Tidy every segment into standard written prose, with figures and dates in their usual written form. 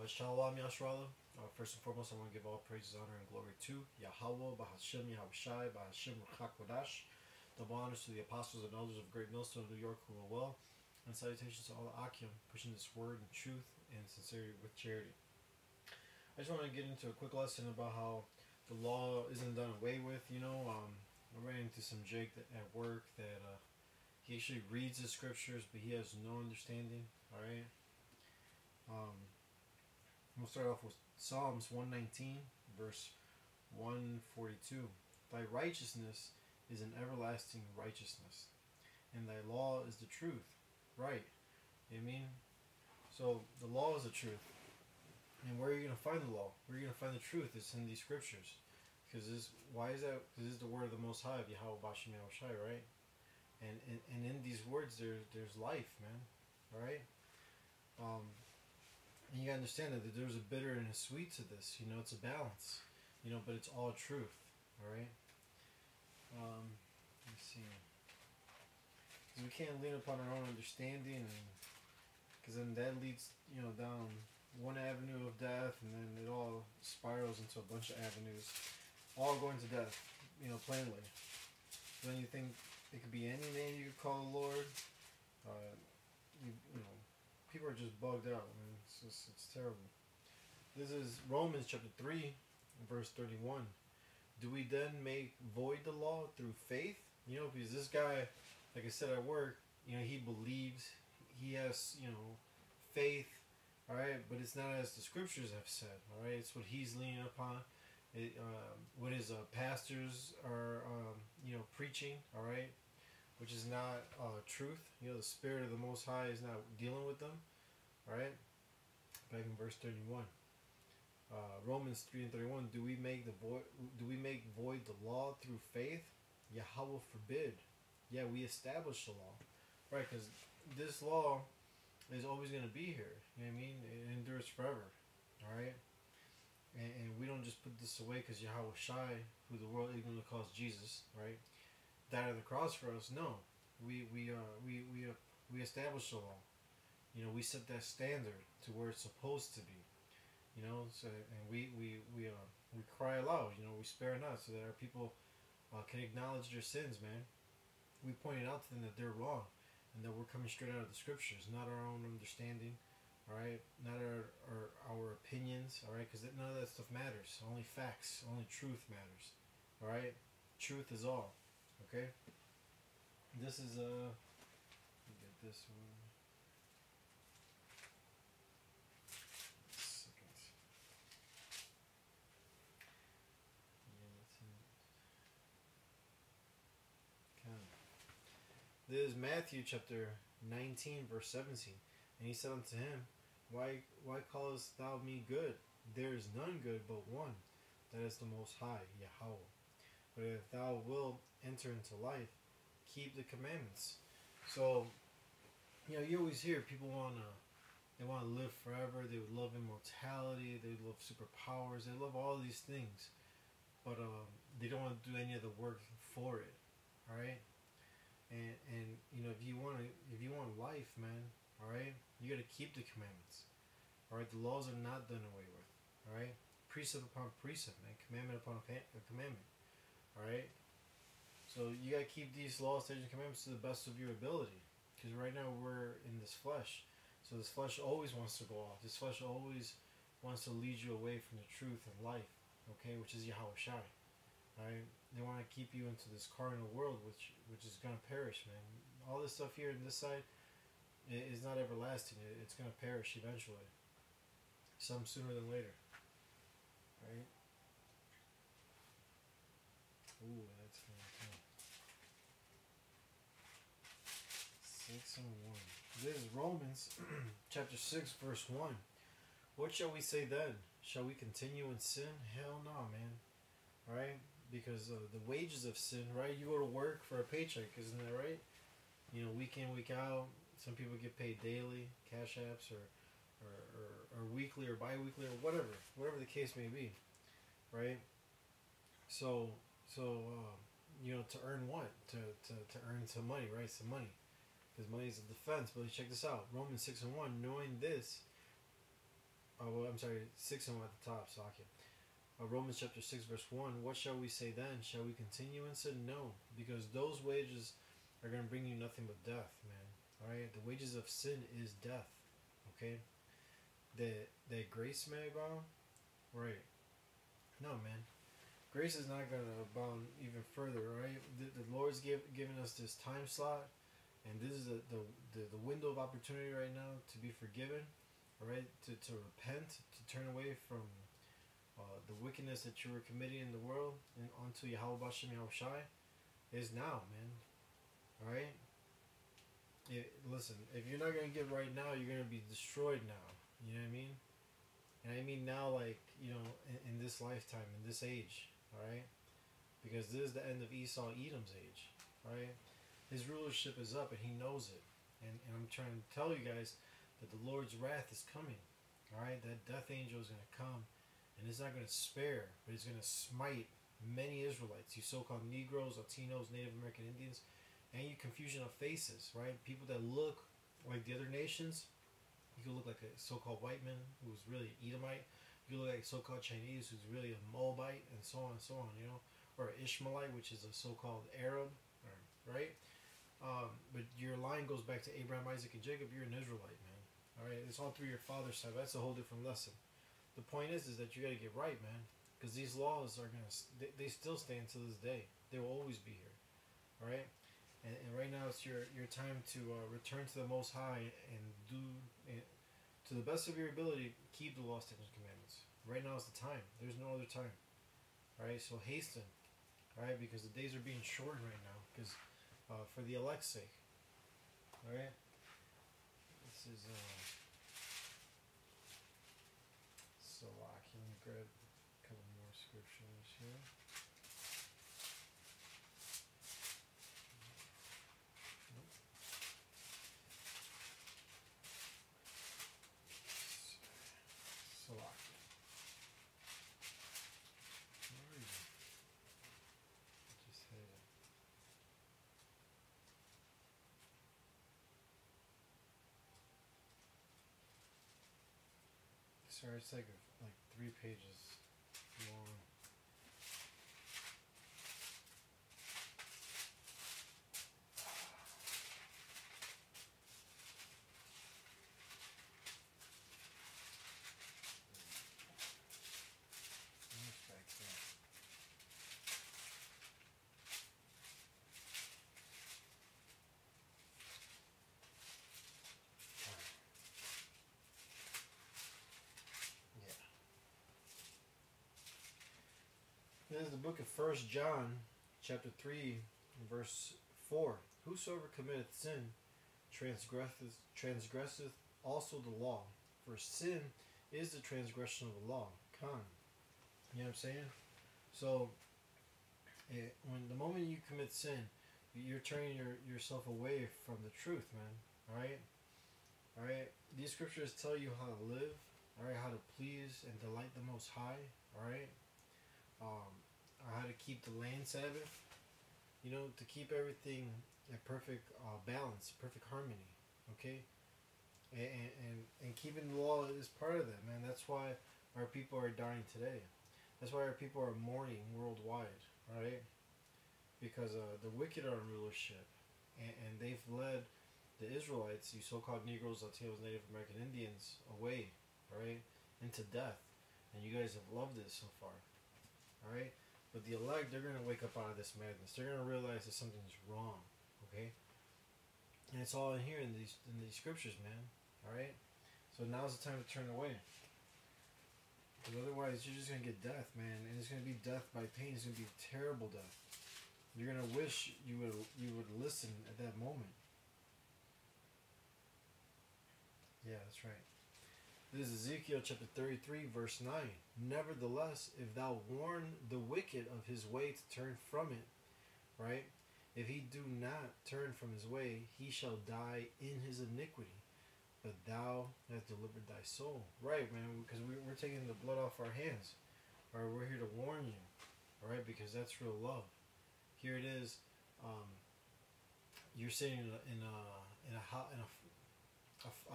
Shalom Yashrala. First and foremost, I want to give all praises, honor, and glory to Yahweh, Bahashem, Yahushai, Bahashem, Ruchak Double honors to the apostles and elders of Great Millstone, New York, who are well. And salutations to all the Akim, pushing this word and truth and sincerity with charity. I just want to get into a quick lesson about how the law isn't done away with. I ran into some Jake at work that he actually reads the scriptures, but he has no understanding. All right. We'll start off with Psalms 119, verse 142. Thy righteousness is an everlasting righteousness, and thy law is the truth. Right. You know what I mean? So the law is the truth. And where are you going to find the law? Where are you going to find the truth? It's in these scriptures. Why is that? Because this is the word of the Most High, of Yahweh Bashem Yahushai, right? And in these words, there's life, man. All right? And you gotta understand that there's a bitter and a sweet to this. It's a balance. But it's all truth. All right. Let me see. Because we can't lean upon our own understanding, because then that leads down one avenue of death, and then it all spirals into a bunch of avenues, all going to death. Plainly. Then you think it could be any name you could call the Lord. People are just bugged out, man. It's terrible. This is Romans chapter 3, verse 31. Do we then make void the law through faith? Because this guy, like I said at work, he believes, he has, faith, all right? But it's not as the scriptures have said, all right? It's what he's leaning upon. What his pastors are, preaching, all right? Which is not truth. The Spirit of the Most High is not dealing with them. Alright? Back in verse 31. Romans 3 and 31. Do we make void the law through faith? Yahweh forbid. Yeah, we establish the law. Right, because this law is always going to be here. You know what I mean? It endures forever. Alright? And we don't just put this away because Yahweh Shai, who the world ignorantly calls Jesus, right, died on the cross for us. No, we establish the law. We set that standard to where it's supposed to be. So, and we cry aloud. We spare not, so that our people can acknowledge their sins, man. We pointed out to them that they're wrong, and that we're coming straight out of the scriptures, not our own understanding. All right, not our opinions. All right, because none of that stuff matters. Only facts, only truth matters. All right, truth is all. Okay. This is let me get this one. Second. Yeah, that's it. Okay. This is Matthew chapter 19, verse 17. And he said unto him, Why callest thou me good? There is none good but one, that is the Most High, Yahweh. But if thou wilt enter into life, keep the commandments. So, you always hear people want to live forever. They would love immortality. They would love superpowers. They love all these things, but they don't want to do any of the work for it. All right, and if you want life, man, all right, you got to keep the commandments. All right, the laws are not done away with. All right, precept upon precept, man, commandment upon commandment. Alright? So you gotta keep these laws, statutes, and commandments to the best of your ability. Because right now we're in this flesh. So this flesh always wants to go off. This flesh always wants to lead you away from the truth and life. Okay? Which is Yahweh Shai. Alright? They want to keep you into this carnal world which is gonna perish, man. All this stuff here on this side is not everlasting. It's gonna perish eventually. Some sooner than later. Right? Ooh, that's good. 6 and 1. This is Romans chapter 6, verse 1. What shall we say then? Shall we continue in sin? Hell no, man. Alright? Because the wages of sin, right? You go to work for a paycheck, isn't that right? Week in, week out. Some people get paid daily, cash apps, or weekly, or bi-weekly, or whatever the case may be. Right? So to earn what? To earn some money, right? Some money. Because money is a defense. But check this out. Romans 6 and 1. Knowing this, well, I'm sorry, 6 and 1 at the top. So okay. Romans chapter 6 verse 1. What shall we say then? Shall we continue in sin? No, because those wages are going to bring you nothing but death, man. All right, the wages of sin is death. Okay, the grace may abound, right? No, man. Grace is not going to abound even further, right? The Lord's given us this time slot, and this is the window of opportunity right now to be forgiven, all right? To repent, to turn away from the wickedness that you were committing in the world and onto Yahweh Bashem Yahushai is now, man. All right? Listen, if you're not going to get right now, you're going to be destroyed now. You know what I mean? And I mean now, like, you know, in this lifetime, in this age. All right? Because this is the end of Esau Edom's age. All right? His rulership is up and he knows it. And I'm trying to tell you guys that the Lord's wrath is coming. All right? That death angel is going to come. And it's not going to spare, but it's going to smite many Israelites. You so-called Negroes, Latinos, Native American Indians, and you confusion of faces, right? People that look like the other nations. You can look like a so-called white man who's really Edomite. You look like a so-called Chinese who's really a Moabite, and so on and so on, you know. Or an Ishmaelite, which is a so-called Arab, right? But your line goes back to Abraham, Isaac, and Jacob. You're an Israelite, man. All right? It's all through your father's side. That's a whole different lesson. The point is that you got to get right, man. Because these laws are going to, they still stand to this day. They will always be here. All right? And right now it's your time to return to the Most High and do, to the best of your ability, keep the law, statutes, and commandments. Right now is the time. There's no other time. All right? So hasten. All right? Because the days are being shortened right now. Because for the elect's sake. All right? This is... So can you grab a couple more scriptures here? So where are you? I just had it. Sorry, it's like 3 pages long. This is the book of 1 John, chapter 3, verse 4. Whosoever committeth sin transgresseth also the law. For sin is the transgression of the law. Con. You know what I'm saying? So, when the moment you commit sin, you're turning yourself away from the truth, man. Alright? Alright? These scriptures tell you how to live. Alright? How to please and delight the Most High. Alright? How to keep the land Sabbath, you know, to keep everything in perfect balance, perfect harmony, okay? And keeping the law is part of that, man. That's why our people are dying today. That's why our people are mourning worldwide, right? Because the wicked are in rulership, and they've led the Israelites, you so-called Negroes, Latinos, Native American Indians, away, right, into death. And you guys have loved it so far, all right? But the elect, they're going to wake up out of this madness. They're going to realize that something's wrong, okay? And it's all in here in these scriptures, man, all right? So now's the time to turn away. Because otherwise, you're just going to get death, man. And it's going to be death by pain. It's going to be terrible death. You're going to wish you would listen at that moment. Yeah, that's right. This is Ezekiel chapter 33, verse 9. Nevertheless, if thou warn the wicked of his way to turn from it, right? If he do not turn from his way, he shall die in his iniquity. But thou hast delivered thy soul. Right, man, because we're taking the blood off our hands. All right, we're here to warn you. All right, because that's real love. Here it is. You're sitting in a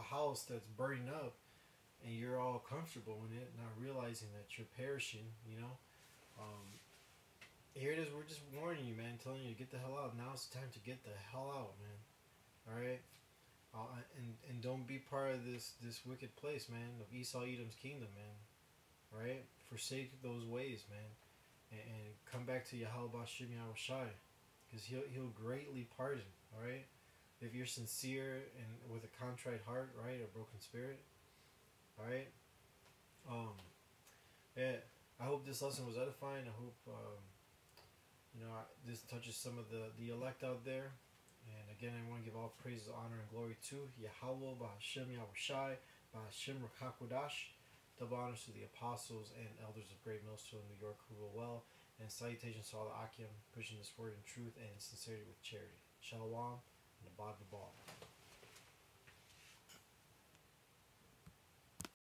house that's burning up. and you're all comfortable in it, not realizing that you're perishing. Here it is. We're just warning you, man, telling you to get the hell out. Now it's time to get the hell out, man. All right. And don't be part of this wicked place, man, of Esau Edom's kingdom, man. All right. Forsake those ways, man, and come back to Yahweh Bashim Yahushai, because he'll greatly pardon. All right. If you're sincere and with a contrite heart, right, a broken spirit. All right. Yeah. I hope this lesson was edifying. I hope this touches some of the elect out there. And again, I want to give all praise, honor, and glory to Yahweh, B'Hashem Yahushai, B'Hashem Rakakodash. Double honors to the apostles and elders of Great Millstone, New York, who rule well. And salutations to all the Akim, pushing this word in truth and sincerity with charity. Shalom, and the Bod Babal.